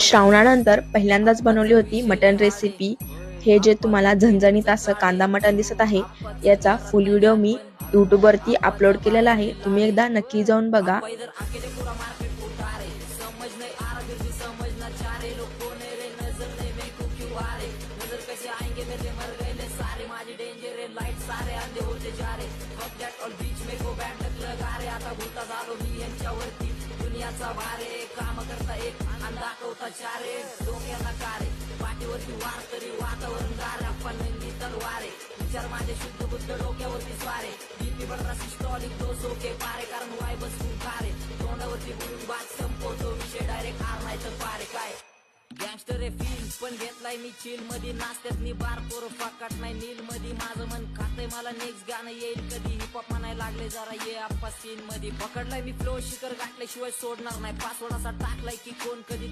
श्रावणानंतर पहिल्यांदाच बनवली होती मटन रेसिपी। हे जे तुम्हाला झणझणीत असं कांदा मटन दिसत आहे, याचा फुल व्हिडिओ मी यूट्यूबवरती अपलोड केलेला आहे, तुम्ही एकदा नक्की जाऊन बघा। दुनियाचा भारे काम करता एक आणि दाखवता चारे डोक्याला कारे पाठीवरती वार तरी वातावरण गार आपण नंदी तलवारे विचार माझे शुद्ध बुद्ध डोक्यावरती स्वारे डीपी बडरा सिस्टॉलिक दो सोके पारे कारण वाय बसून खारे तोंडावरती बोलून बात संपवतो विषय डायरेक्ट आर नाही तर पारे काय गँगस्टर फील पण घेतलाय मी चिल मध्ये नाचत्यात मी बार पोर फाकाट नाही नील मध्ये माझं मन खातंय मला नेक्स्ट गाणं येईल कधी हिपहॉप म्हणाय लागले जरा ये आप्पा सीन मध्ये पकडलाय मी फ्लो शिखर गाठल्याशिवाय सोडणार नाही पासवर्ड असा टाकलाय की कोण कधी